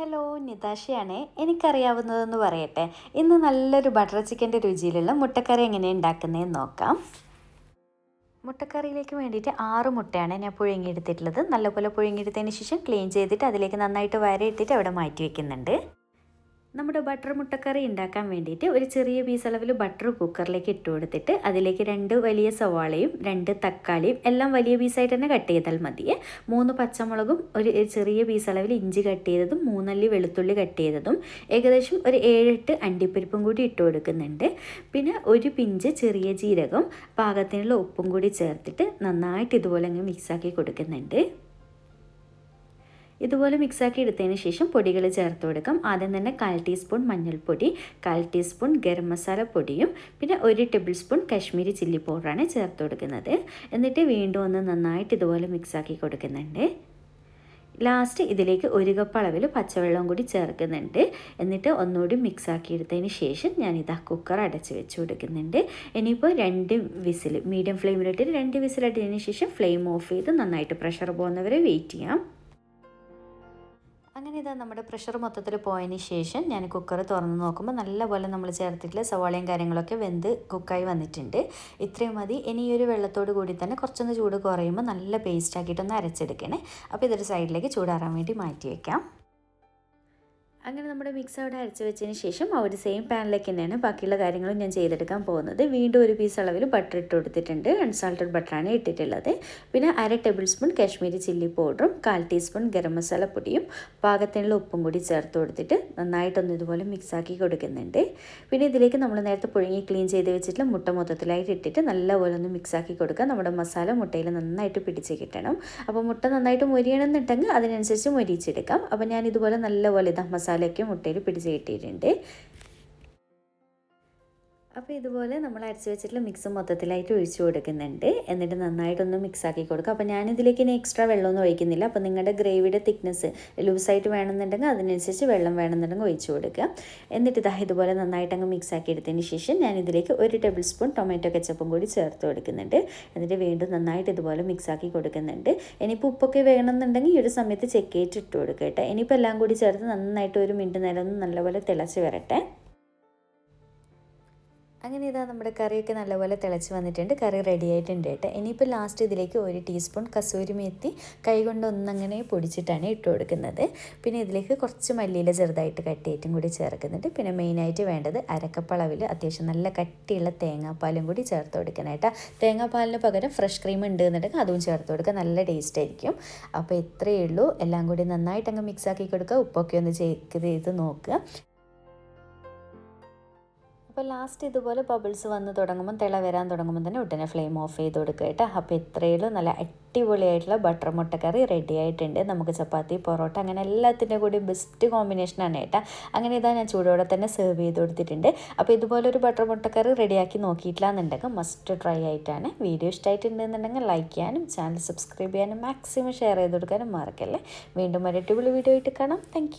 Hello, നിതാഷയാണ്. എനിക്കറിയാവുന്നതെന്ന് പറയട്ടെ. ഇന്ന് നല്ലൊരു ബട്ടർ ചിക്കൻ്റെ രുചിയിലുള്ള മുട്ടക്കറി എങ്ങനെയാണ് ഉണ്ടാക്കുന്നതെന്ന് നോക്കാം. മുട്ടക്കറിയിലേക്ക് വേണ്ടിയിട്ട് 6 മുട്ടയാണ് ഞാൻ പുഴുങ്ങിയെടുത്തിട്ടുള്ളത്. നല്ലപോലെ പുഴുങ്ങിയെടുത്തതിന് ശേഷം ക്ലീൻ ചെയ്തിട്ട് അതിലേക്ക് നന്നായിട്ട് വരയിട്ടിട്ട് അവിടെ മാറ്റി വയ്ക്കുന്നുണ്ട്. നമ്മുടെ ബട്ടർ മുട്ടക്കറി ഉണ്ടാക്കാൻ വേണ്ടിയിട്ട് ഒരു ചെറിയ പീസ് അളവിൽ ബട്ടർ കുക്കറിലേക്ക് ഇട്ട് കൊടുത്തിട്ട് അതിലേക്ക് 2 വലിയ സവാളയും 2 തക്കാളിയും എല്ലാം വലിയ പീസായിട്ട് തന്നെ കട്ട് ചെയ്താൽ മതിയേ. 3 പച്ചമുളകും ഒരു ചെറിയ പീസ് അളവിൽ ഇഞ്ചി കട്ട് ചെയ്തതും 3 അല്ലി വെളുത്തുള്ളി കട്ട് ചെയ്തതും ഏകദേശം ഒരു 7-8 അണ്ടിപ്പരിപ്പും കൂടി ഇട്ട് കൊടുക്കുന്നുണ്ട്. പിന്നെ ഒരു പിഞ്ച് ചെറിയ ജീരകം, പാകത്തിനുള്ള ഉപ്പും കൂടി ചേർത്തിട്ട് നന്നായിട്ട് ഇതുപോലെ അങ്ങ് മിക്സാക്കി കൊടുക്കുന്നുണ്ട്. ഇതുപോലെ മിക്സാക്കി എടുത്തതിന് ശേഷം പൊടികൾ ചേർത്ത് കൊടുക്കാം. ആദ്യം തന്നെ 1/4 ടീസ്പൂൺ മഞ്ഞൾപ്പൊടി, 1/4 ടീസ്പൂൺ ഗരം മസാല പൊടിയും പിന്നെ 1 ടേബിൾ സ്പൂൺ കാശ്മീരി ചില്ലി പൗഡറാണ് ചേർത്ത് കൊടുക്കുന്നത്. എന്നിട്ട് വീണ്ടും ഒന്ന് നന്നായിട്ട് ഇതുപോലെ മിക്സാക്കി കൊടുക്കുന്നുണ്ട്. ലാസ്റ്റ് ഇതിലേക്ക് 1 കപ്പ് അളവിൽ പച്ചവെള്ളം കൂടി ചേർക്കുന്നുണ്ട്. എന്നിട്ട് ഒന്നുകൂടി മിക്സാക്കി എടുത്തതിന് ശേഷം ഞാനിതാ കുക്കർ അടച്ച് വെച്ച് കൊടുക്കുന്നുണ്ട്. ഇനിയിപ്പോൾ 2 വിസിൽ മീഡിയം ഫ്ലെയിമിലിട്ട് 2 വിസിലടിച്ചതിന് ശേഷം ഫ്ലെയിം ഓഫ് ചെയ്ത് നന്നായിട്ട് പ്രഷർ പോകുന്നവരെ വെയിറ്റ് ചെയ്യാം. അങ്ങനെ ഇതാ നമ്മുടെ പ്രഷർ മൊത്തത്തിൽ പോയതിന് ശേഷം ഞാൻ കുക്കർ തുറന്ന് നോക്കുമ്പോൾ നല്ലപോലെ നമ്മൾ ചേർത്തിട്ടുള്ള സവാളയും കാര്യങ്ങളൊക്കെ വെന്ത് കുക്കായി വന്നിട്ടുണ്ട്. ഇത്രയും മതി. ഇനി ഈ ഒരു വെള്ളത്തോട് കൂടി തന്നെ കുറച്ചൊന്ന് ചൂട് കുറയുമ്പോൾ നല്ല പേസ്റ്റ് ആക്കിയിട്ടൊന്ന് അരച്ചെടുക്കണേ. അപ്പോൾ ഇതൊരു സൈഡിലേക്ക് ചൂടാറാൻ വേണ്ടി മാറ്റി വയ്ക്കാം. അങ്ങനെ നമ്മുടെ മിക്സ് അവിടെ അരച്ച് വെച്ചതിന് ശേഷം ആ ഒരു സെയിം പാനിലേക്ക് തന്നെയാണ് ബാക്കിയുള്ള കാര്യങ്ങളും ഞാൻ ചെയ്തെടുക്കാൻ പോകുന്നത്. വീണ്ടും ഒരു പീസ് അളവിൽ ബട്ടർ ഇട്ട് കൊടുത്തിട്ടുണ്ട്. അൺസാൾട്ടഡ് ബട്ടറാണ് ഇട്ടിട്ടുള്ളത്. പിന്നെ 1/2 ടേബിൾ സ്പൂൺ കാശ്മീരി ചില്ലി പൗഡറും 1/4 ടീസ്പൂൺ ഗരം മസാല പൊടിയും പാകത്തിനുള്ള ഉപ്പും കൂടി ചേർത്ത് കൊടുത്തിട്ട് നന്നായിട്ടൊന്ന് ഇതുപോലെ മിക്സാക്കി കൊടുക്കുന്നുണ്ട്. പിന്നെ ഇതിലേക്ക് നമ്മൾ നേരത്തെ പുഴുങ്ങി ക്ലീൻ ചെയ്ത് വെച്ചിട്ടുള്ള മുട്ട മൊത്തത്തിലായിട്ട് ഇട്ടിട്ട് നല്ലപോലെ ഒന്ന് മിക്സാക്കി കൊടുക്കുക. നമ്മുടെ മസാല മുട്ടയിൽ നന്നായിട്ട് പിടിച്ച് കിട്ടണം. അപ്പോൾ മുട്ട നന്നായിട്ട് മൊരിയണമെന്നുണ്ടെങ്കിൽ അതിനനുസരിച്ച് മൊരിച്ചെടുക്കാം. അപ്പോൾ ഞാൻ ഇതുപോലെ നല്ലപോലെ ഇതാ മസാലയൊക്കെ മുട്ടയിൽ പിടിച്ച് കിട്ടിയിട്ടുണ്ട്. അപ്പോൾ ഇതുപോലെ നമ്മൾ അരച്ച് വെച്ചിട്ടുള്ള മിക്സ് മൊത്തത്തിലായിട്ട് ഒഴിച്ച് കൊടുക്കുന്നുണ്ട്. എന്നിട്ട് നന്നായിട്ടൊന്ന് മിക്സാക്കി കൊടുക്കുക. അപ്പോൾ ഞാനിതിലേക്ക് ഇനി എക്സ്ട്രാ വെള്ളമൊന്നും ഒഴിക്കുന്നില്ല. അപ്പോൾ നിങ്ങളുടെ ഗ്രേവിയുടെ തിക്നെസ് ലൂസായിട്ട് വേണമെന്നുണ്ടെങ്കിൽ അതിനനുസരിച്ച് വെള്ളം വേണമെന്നുണ്ടെങ്കിൽ ഒഴിച്ച് കൊടുക്കുക. എന്നിട്ട് ഇതുപോലെ നന്നായിട്ട് അങ്ങ് മിക്സാക്കി എടുത്തതിന് ശേഷം ഞാനിതിലേക്ക് 1 ടേബിൾ സ്പൂൺ ടൊമാറ്റോ കെച്ചപ്പും കൂടി ചേർത്ത് കൊടുക്കുന്നുണ്ട്. എന്നിട്ട് വീണ്ടും നന്നായിട്ട് ഇതുപോലെ മിക്സാക്കി കൊടുക്കുന്നുണ്ട്. ഇനിയിപ്പോൾ ഉപ്പൊക്കെ വേണമെന്നുണ്ടെങ്കിൽ ഈ ഒരു സമയത്ത് ചെക്ക് ചെയ്തിട്ട് ഇട്ട് കൊടുക്കുക കേട്ടോ. ഇനിയിപ്പോൾ എല്ലാം കൂടി ചേർത്ത് നന്നായിട്ട് 1 മിനിറ്റ് നേരം ഒന്ന് നല്ലപോലെ തിളച്ച് വരട്ടെ. അങ്ങനെ ഇതാ നമ്മുടെ കറിയൊക്കെ നല്ലപോലെ തിളച്ച് വന്നിട്ടുണ്ട്. കറി റെഡി ആയിട്ടുണ്ട് കേട്ടോ. ഇനിയിപ്പോൾ ലാസ്റ്റ് ഇതിലേക്ക് 1 ടീസ്പൂൺ കസൂരി മേത്തി കൈകൊണ്ട് ഒന്നങ്ങനെ പൊടിച്ചിട്ടാണ് ഇട്ട് കൊടുക്കുന്നത്. പിന്നെ ഇതിലേക്ക് കുറച്ച് മല്ലിയില ചെറുതായിട്ട് കട്ട് ചെയ്തിട്ടും കൂടി ചേർക്കുന്നുണ്ട്. പിന്നെ മെയിനായിട്ട് വേണ്ടത് 1/2 കപ്പ് അളവിൽ അത്യാവശ്യം നല്ല കട്ടിയുള്ള തേങ്ങാപ്പാലും കൂടി ചേർത്ത് കൊടുക്കണം കേട്ടോ. തേങ്ങാപ്പാലിന് പകരം ഫ്രഷ് ക്രീം ഉണ്ട് എന്നുണ്ടെങ്കിൽ അതും ചേർത്ത് കൊടുക്കുക. നല്ല ടേസ്റ്റ് ആയിരിക്കും. അപ്പോൾ ഇത്രയേ ഉള്ളൂ. എല്ലാം കൂടി നന്നായിട്ട് അങ്ങ് മിക്സാക്കി കൊടുക്കുക. ഉപ്പൊക്കെ ഒന്ന് ചെക്ക് ചെയ്ത് നോക്കുക. അപ്പോൾ ലാസ്റ്റ് ഇതുപോലെ ബബിൾസ് വന്ന് തുടങ്ങുമ്പോൾ തിള വരാൻ തുടങ്ങുമ്പോൾ തന്നെ ഉടനെ ഫ്ലെയിം ഓഫ് ചെയ്ത് കൊടുക്കുക കേട്ടോ. അപ്പോൾ ഇത്രയുള്ളൂ. നല്ല അടിപൊളിയായിട്ടുള്ള ബട്ടർ മുട്ടക്കറി റെഡി ആയിട്ടുണ്ട്. നമുക്ക് ചപ്പാത്തി, പൊറോട്ട അങ്ങനെ എല്ലാത്തിൻ്റെ കൂടി ബെസ്റ്റ് കോമ്പിനേഷനാണ് കേട്ടോ. അങ്ങനെ ഇതാ ഞാൻ ചൂടോടെ തന്നെ സെർവ് ചെയ്ത് കൊടുത്തിട്ടുണ്ട്. അപ്പോൾ ഇതുപോലൊരു ബട്ടർ മുട്ടക്കറി റെഡിയാക്കി നോക്കിയിട്ടില്ല എന്നുണ്ടെങ്കിൽ മസ്റ്റ് ട്രൈ ആയിട്ടാണ്. വീഡിയോ ഇഷ്ടമായിട്ടുണ്ടെന്നുണ്ടെങ്കിൽ ലൈക്ക് ചെയ്യാനും ചാനൽ സബ്സ്ക്രൈബ് ചെയ്യാനും മാക്സിമം ഷെയർ ചെയ്ത് കൊടുക്കാനും മറക്കല്ലേ. വീണ്ടും ഒരു അടിപൊളി വീഡിയോ ആയിട്ട് കാണാം. താങ്ക്